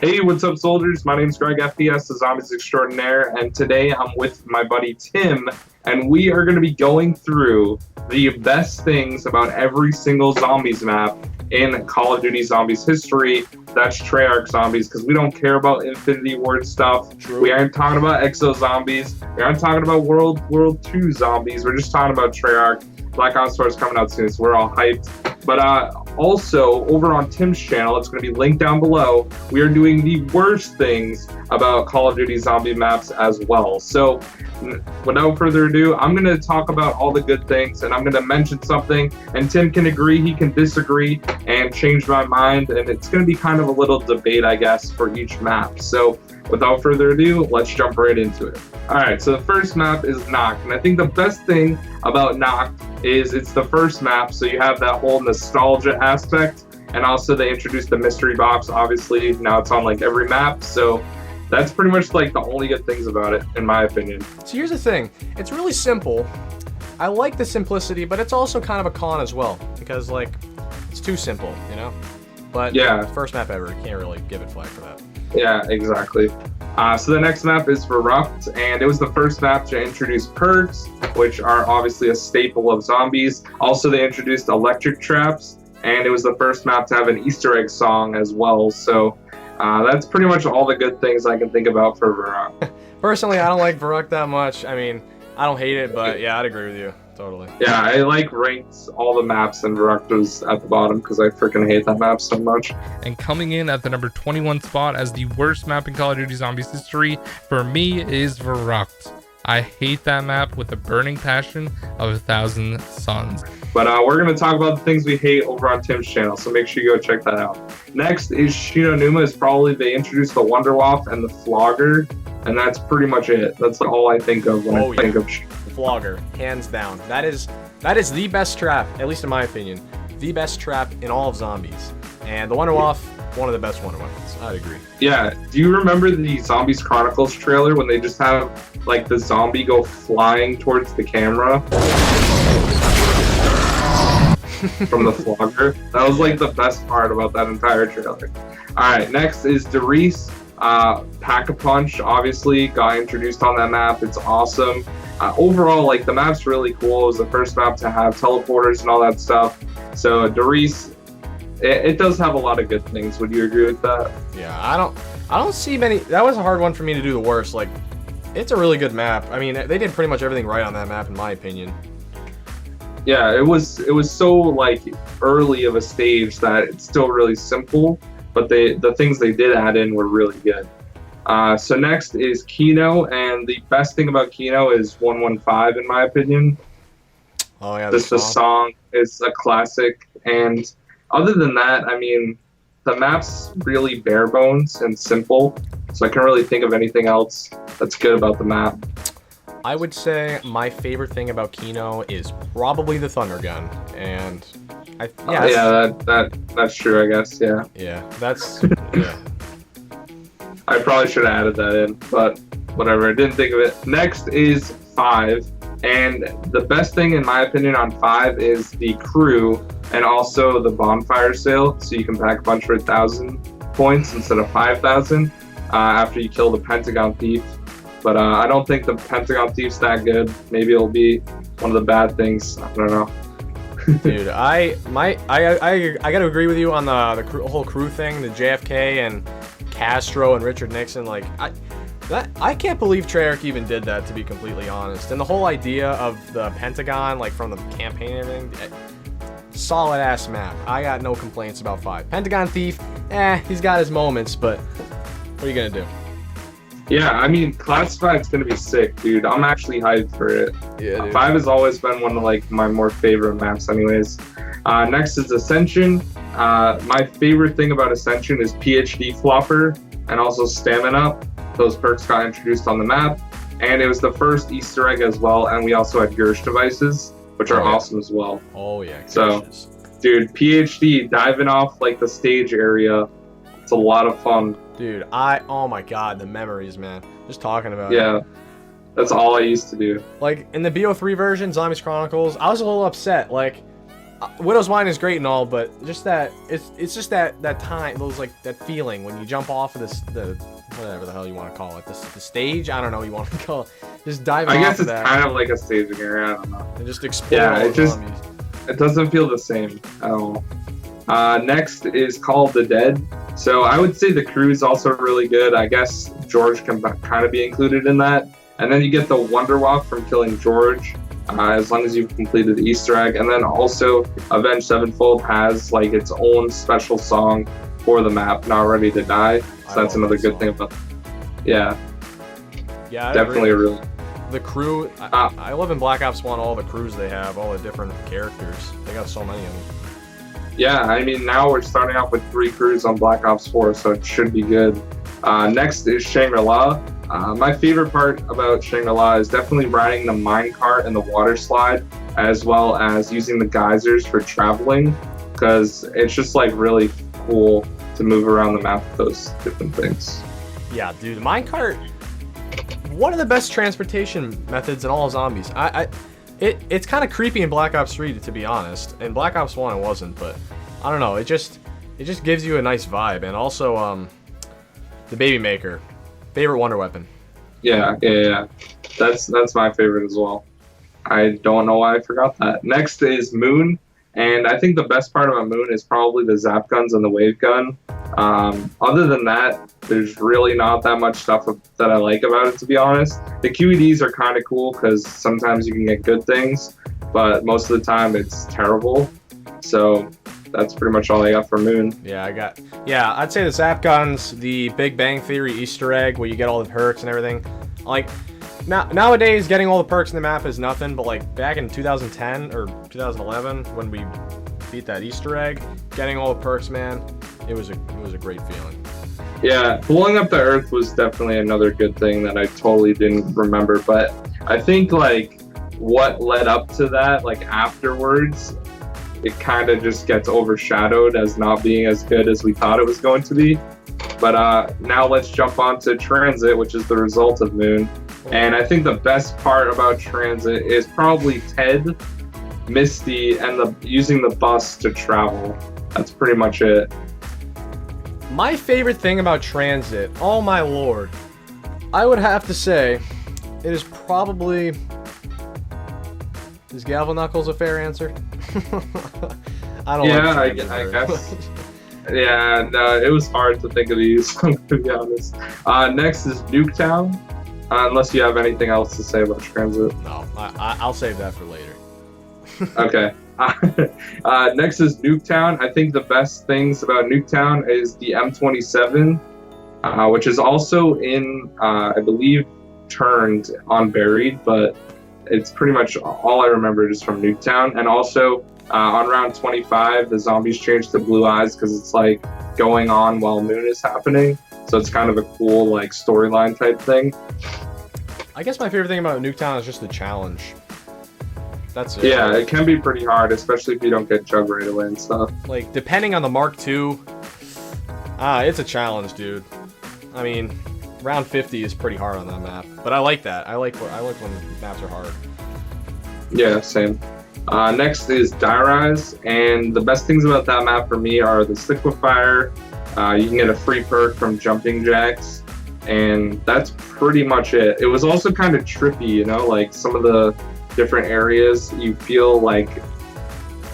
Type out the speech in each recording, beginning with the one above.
Hey, what's up, soldiers? My name's Greg, FPS, the Zombies Extraordinaire, and today I'm with my buddy Tim, and we are going to be going through the best things about every single Zombies map in Call of Duty Zombies history. That's Treyarch Zombies, because we don't care about Infinity Ward stuff. True. We aren't talking about Exo Zombies. We aren't talking about World War II Zombies. We're just talking about Treyarch. Black Ops 4 is coming out soon, so we're all hyped. But also, over on Tim's channel, it's going to be linked down below, we are doing the worst things about Call of Duty zombie maps as well. So, without further ado, I'm going to talk about all the good things, and I'm going to mention something, and Tim can agree, he can disagree, and change my mind, and it's going to be kind of a little debate, I guess, for each map. So, without further ado, let's jump right into it. Alright, so the first map is Nacht, and I think the best thing about Nacht is it's the first map, so you have that whole nostalgia aspect, and also they introduced the mystery box. Obviously now it's on like every map, so that's pretty much like the only good things about it, in my opinion. So here's the thing, it's really simple. I like the simplicity, but it's also kind of a con as well, because like, it's too simple, you know? But yeah, first map ever, can't really give it flack for that. Yeah, exactly. So the next map is Verruckt, and it was the first map to introduce perks, which are obviously a staple of zombies. Also, they introduced electric traps, and it was the first map to have an Easter egg song as well. So that's pretty much all the good things I can think about for Verruckt. Personally, I don't like Verruckt that much. I mean, I don't hate it, but yeah, I'd agree with you. Totally. Yeah, I like ranked all the maps, and Verruckt was at the bottom because I freaking hate that map so much. And coming in at the number 21 spot as the worst map in Call of Duty Zombies history, for me, is Verruckt. I hate that map with a burning passion of 1,000 suns. But we're going to talk about the things we hate over on Tim's channel, so make sure you go check that out. Next is Numa. Is probably they introduced the Wonderwaff and the Flogger, and that's pretty much it. That's all I think of when I think of Flogger, hands down. That is the best trap, at least in my opinion. The best trap in all of zombies. And the Wonderwaff, one of the best Wonder Weapons. I'd agree. Yeah, do you remember the Zombies Chronicles trailer when they just have like the zombie go flying towards the camera from the Flogger? That was like the best part about that entire trailer. Alright, next is Riese. Pack-a-Punch obviously got introduced on that map. It's awesome. Overall, like, the map's really cool. It was the first map to have teleporters and all that stuff. So Riese, it does have a lot of good things. Would you agree with that? Yeah, I don't see many. That was a hard one for me to do the worst. Like, it's a really good map. I mean, they did pretty much everything right on that map, in my opinion. Yeah, it was so like early of a stage that it's still really simple, but the things they did add in were really good. So next is Kino, and the best thing about Kino is 115, in my opinion. Oh yeah, the song is a classic, and other than that, I mean, the map's really bare bones and simple, so I can't really think of anything else that's good about the map. I would say my favorite thing about Kino is probably the Thunder Gun, and that's true, I guess. Yeah, that's yeah. I probably should have added that in, but whatever, I didn't think of it. Next is 5, and the best thing in my opinion on 5 is the crew and also the bonfire sale, so you can pack a bunch for 1,000 points instead of 5,000 after you kill the Pentagon Thief. But I don't think the Pentagon Thief's that good. Maybe it'll be one of the bad things. I don't know. Dude, I gotta agree with you on the whole crew thing, the JFK and Castro and Richard Nixon. Like, I can't believe Treyarch even did that, to be completely honest. And the whole idea of the Pentagon, like from the campaign and everything, solid ass map. I got no complaints about 5. Pentagon Thief, he's got his moments, but what are you gonna do? Yeah, I mean, Classified's gonna be sick, dude. I'm actually hyped for it. Yeah, dude. 5 has always been one of like my more favorite maps anyways. Next is Ascension. My favorite thing about Ascension is PhD Flopper and also Stamina. Those perks got introduced on the map, and it was the first Easter egg as well, and we also had Gersh devices, which are awesome as well. Oh yeah. So, dude, PhD diving off like the stage area, it's a lot of fun. Dude, oh my god, the memories, man. Just talking about it. Yeah, that's all I used to do. Like, in the BO3 version, Zombies Chronicles, I was a little upset. Like, Widow's Mine is great and all, but just that it's just that time, those like that feeling when you jump off of the whatever the hell you want to call it, the stage. I don't know what you want to call it. Just dive. I guess of it's that kind of like a staging area. I don't know. and just explore. Yeah, all the zombies. it doesn't feel the same at all. Next is Call of the Dead. So I would say the crew is also really good. I guess George can kind of be included in that. And then you get the Wonder Walk from killing George, as long as you've completed the Easter egg. And then also Avenged Sevenfold has like its own special song for the map, Not Ready to Die. So that's another good thing about. Yeah, Yeah, definitely a really. the crew. I love in Black Ops 1 all the crews they have, all the different characters. They got so many of them. Yeah, I mean, now we're starting off with 3 crews on Black Ops 4, so it should be good. Next is Shangri-La. My favorite part about Shangri-La is definitely riding the minecart and the water slide, as well as using the geysers for traveling, because it's just like really cool to move around the map with those different things. Yeah, dude, minecart, one of the best transportation methods in all zombies. It's kind of creepy in Black Ops 3, to be honest. In Black Ops 1, it wasn't, but I don't know. It just gives you a nice vibe, and also the Baby Maker, favorite wonder weapon. Yeah. That's my favorite as well. I don't know why I forgot that. Next is Moon, and I think the best part about Moon is probably the zap guns and the wave gun. Other than that, there's really not that much stuff that I like about it, to be honest. The QEDs are kind of cool because sometimes you can get good things, but most of the time it's terrible. So that's pretty much all I got for Moon. Yeah, I'd say the zap guns, the Big Bang Theory Easter egg where you get all the perks and everything. Like, nowadays, getting all the perks in the map is nothing, but like back in 2010 or 2011 when we beat that Easter egg, getting all the perks, man, it was a great feeling. Yeah, blowing up the Earth was definitely another good thing that I totally didn't remember, but I think like what led up to that, like afterwards, it kind of just gets overshadowed as not being as good as we thought it was going to be. But now let's jump on to Tranzit, which is the result of Moon. And I think the best part about Tranzit is probably Ted, Misty, and using the bus to travel. That's pretty much it. My favorite thing about Tranzit, oh my lord, I would have to say it is probably... Is Gavel Knuckles a fair answer? I don't Yeah, like I guess. Yeah, no, it was hard to think of these, to be honest. Next is Nuketown, unless you have anything else to say about Tranzit. No, I'll save that for later. Okay. Next is Nuketown. I think the best things about Nuketown is the M27, which is also in, I believe, turned on Buried, but it's pretty much all I remember just from Nuketown. And also, on round 25, the zombies change to blue eyes because it's like going on while Moon is happening. So it's kind of a cool like storyline type thing. I guess my favorite thing about Nuketown is just the challenge. That's it. Yeah, it can be pretty hard, especially if you don't get Chug right away and stuff. Like, depending on the Mark II, it's a challenge, dude. I mean, round 50 is pretty hard on that map, but I like that. I like when maps are hard. Yeah, same. Next is Die-Rise, and the best things about that map for me are the Liquefier. You can get a free perk from Jumping Jacks, and that's pretty much it. It was also kind of trippy, you know, like some of the different areas you feel like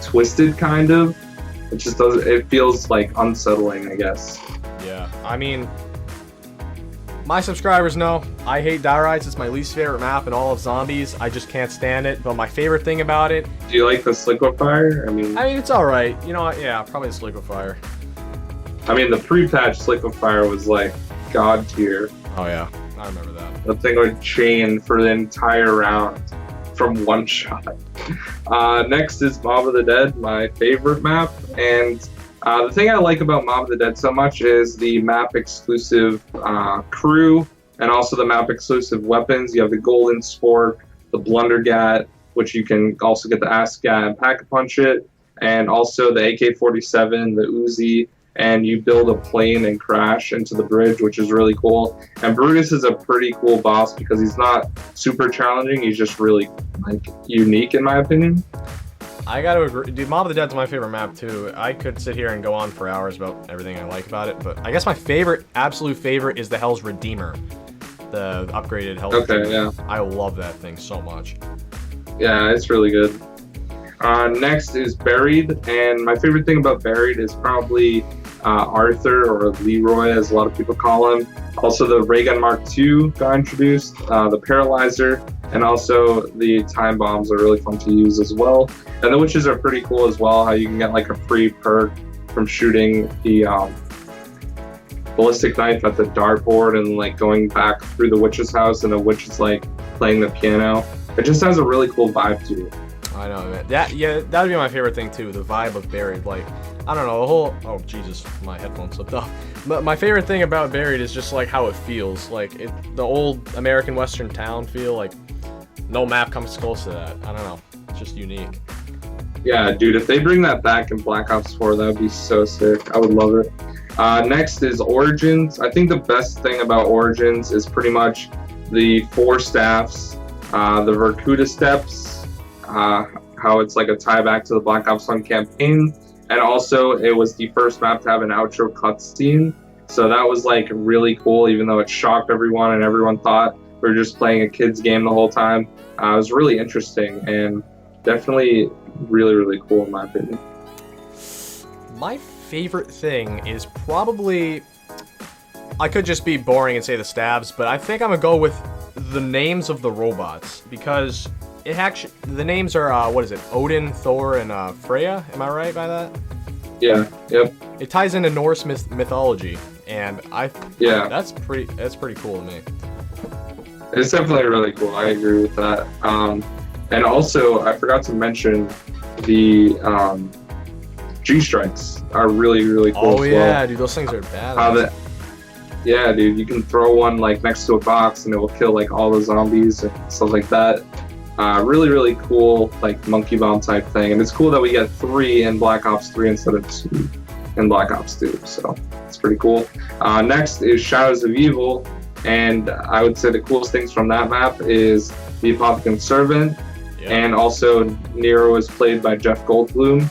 twisted kind of. It just doesn't, it feels like unsettling, I guess. Yeah, I mean, my subscribers know I hate Die-Rise. It's my least favorite map in all of Zombies. I just can't stand it. But my favorite thing about it... Do you like the Liquefier? I mean, it's alright. You know what? Yeah, probably the Liquefier. I mean, the pre-patch Liquefier was like god tier. Oh yeah, I remember that. The thing would chain for the entire round from one shot. Next is Mob of the Dead, my favorite map. And the thing I like about Mob of the Dead so much is the map exclusive crew and also the map exclusive weapons. You have the Golden Spork, the Blundergat, which you can also get the Ascat and Pack-a-Punch it, and also the AK-47, the Uzi, and you build a plane and crash into the bridge, which is really cool. And Brutus is a pretty cool boss because he's not super challenging. He's just really like unique, in my opinion. I gotta agree. Dude, Mob of the Dead's my favorite map, too. I could sit here and go on for hours about everything I like about it, but I guess my favorite, absolute favorite, is the Hell's Redeemer. The upgraded Hell's Redeemer. Yeah. I love that thing so much. Yeah, it's really good. Next is Buried, and my favorite thing about Buried is probably Arthur, or Leroy, as a lot of people call him. Also, the Ray Gun Mark II got introduced, the Paralyzer, and also the Time Bombs are really fun to use as well. And the Witches are pretty cool as well, how you can get like a free perk from shooting the ballistic knife at the dartboard and like going back through the Witch's house, and the Witch is like playing the piano. It just has a really cool vibe to it. I know, man. That would be my favorite thing too. The vibe of Buried, like, I don't know, the whole. Oh Jesus, my headphones slipped off. But my favorite thing about Buried is just like how it feels, like the old American Western town feel. Like, no map comes close to that. I don't know, it's just unique. Yeah, dude, if they bring that back in Black Ops 4, that would be so sick. I would love it. Next is Origins. I think the best thing about Origins is pretty much the 4 staffs, the Verruckt steps, how it's like a tie back to the Black Ops 1 campaign, and also it was the first map to have an outro cutscene. So that was like really cool, even though it shocked everyone and everyone thought we were just playing a kid's game the whole time. It was really interesting and definitely really, really cool in my opinion. My favorite thing is probably, I could just be boring and say the stabs, but I think I'm gonna go with the names of the robots, because it actually, the names are what is it, Odin, Thor, and Freya. Am I right by that? Yeah. Yep. It ties into Norse mythology, and that's pretty cool to me. It's definitely really cool. I agree with that. And also, I forgot to mention the G-strikes are really, really cool. Oh yeah, dude, those things are badass. Yeah, dude, you can throw one like next to a box and it will kill like all the zombies and stuff like that. Really, really cool, like monkey bomb type thing. And it's cool that we get 3 in Black Ops 3 instead of 2 in Black Ops 2. So it's pretty cool. Next is Shadows of Evil. And I would say the coolest things from that map is the Apothecary Servant. Yeah. And also Nero is played by Jeff Goldblum.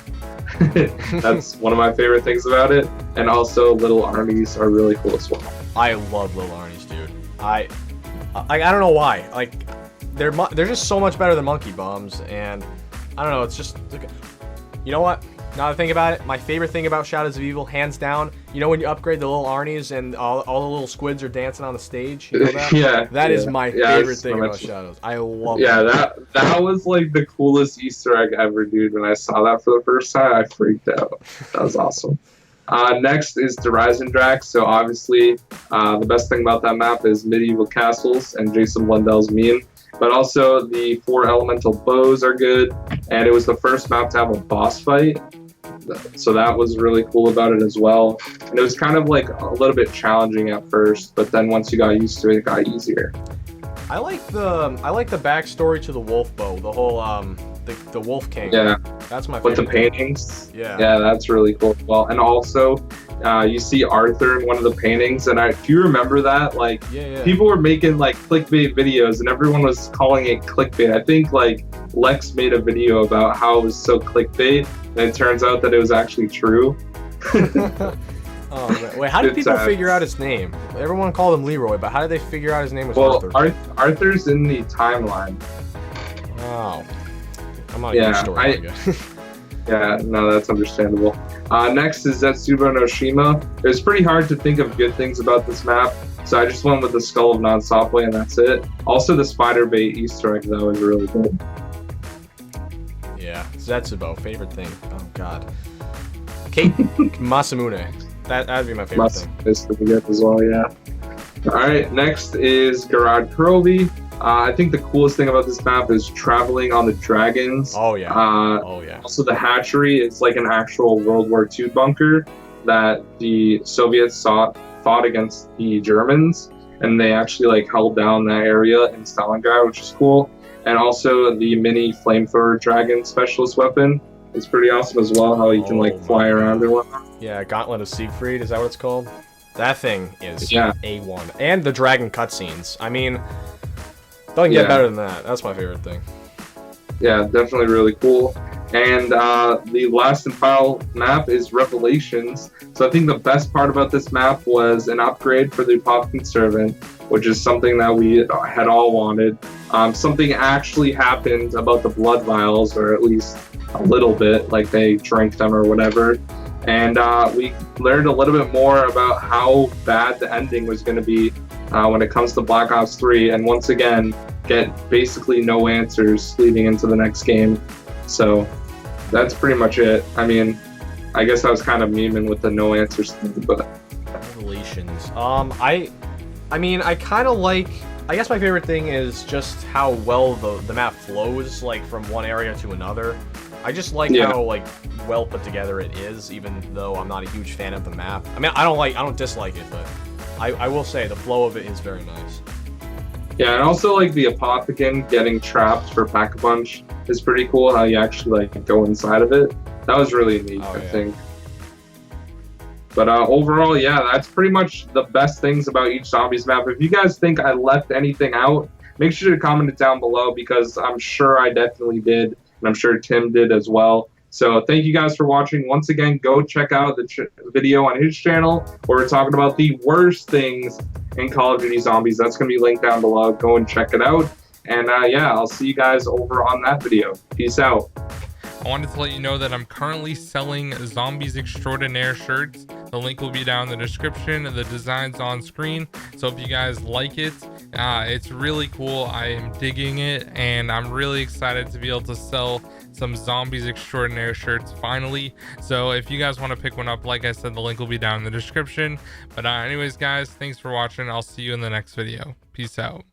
That's one of my favorite things about it. And also Little Armies are really cool as well. I love Little Armies, dude. I don't know why. Like, they're just so much better than monkey bombs, and I don't know. It's just, you know what? Now that I think about it, my favorite thing about Shadows of Evil, hands down, you know when you upgrade the Little Armies and all the little squids are dancing on the stage? You know that? Yeah. That is my favorite thing about Shadows. I love that was like the coolest Easter egg ever, dude. When I saw that for the first time, I freaked out. That was awesome. Next is the eisendrache. So obviously, the best thing about that map is medieval castles and Jason Blundell's meme. But also the 4 elemental bows are good, and it was the first map to have a boss fight. So that was really cool about it as well. And it was kind of like a little bit challenging at first, but then once you got used to it, it got easier. I like the backstory to the wolf bow, the whole the Wolf King. Yeah, that's my favorite. With the paintings. Yeah, that's really cool as well. And also, you see Arthur in one of the paintings, and do you remember that? Like, people were making like clickbait videos, and everyone was calling it clickbait. I think like Lex made a video about how it was so clickbait, and it turns out that it was actually true. Oh, man. Wait, how did people figure out his name? Everyone called him Leroy, but how did they figure out his name was Arthur? Arthur's in the timeline. Wow. I'm not a good story, I guess. Yeah, no, that's understandable. Next is Zetsubou no Shima. It was pretty hard to think of good things about this map, so I just went with the Skull of Non-Stopway, and that's it. Also, the spider bait Easter egg, though, is really good. Yeah, Zetsubou, favorite thing. Oh, God. Kate Masamune. That'd be my favorite thing. Is pretty good as well, yeah. Alright, next is Gorod krovi. I think the coolest thing about this map is traveling on the dragons. Oh yeah. Also, the hatchery is like an actual World War II bunker that the Soviets fought against the Germans, and they actually like held down that area in Stalingrad, which is cool. And also the mini flamethrower dragon specialist weapon is pretty awesome as well. How you can like fly around and whatnot. Yeah, Gauntlet of Siegfried, is that what it's called? That thing is A1. And the dragon cutscenes. I mean, doesn't get better than that. That's my favorite thing. Yeah, definitely really cool. And the last and final map is Revelations. So I think the best part about this map was an upgrade for the Apothecary Servant, which is something that we had all wanted. Something actually happened about the blood vials, or at least a little bit, like they drank them or whatever. And we learned a little bit more about how bad the ending was going to be when it comes to Black Ops 3. And once again, get basically no answers leading into the next game. So that's pretty much it. I mean, I guess I was kind of memeing with the no answers thing, but Revelations. I mean, I kind of like. I guess my favorite thing is just how well the map flows, like from one area to another. I just like how like well put together it is, even though I'm not a huge fan of the map. I mean, I don't dislike it, but I will say the flow of it is very nice. Yeah, and also like the Apothecary getting trapped for Pack-a-Punch is pretty cool. How you actually like go inside of it. That was really neat, I think. But overall, yeah, that's pretty much the best things about each Zombies map. If you guys think I left anything out, make sure to comment it down below, because I'm sure I definitely did, and I'm sure Tim did as well. So thank you guys for watching. Once again, go check out the video on his channel where we're talking about the worst things in Call of Duty Zombies. That's going to be linked down below. Go and check it out. And yeah, I'll see you guys over on that video. Peace out. I wanted to let you know that I'm currently selling Zombies Extraordinaire shirts. The link will be down in the description. The design's on screen. So if you guys like it, it's really cool. I am digging it, and I'm really excited to be able to sell some Zombies Extraordinaire shirts finally. So if you guys want to pick one up, like I said, the link will be down in the description. But anyways, guys, thanks for watching. I'll see you in the next video. Peace out.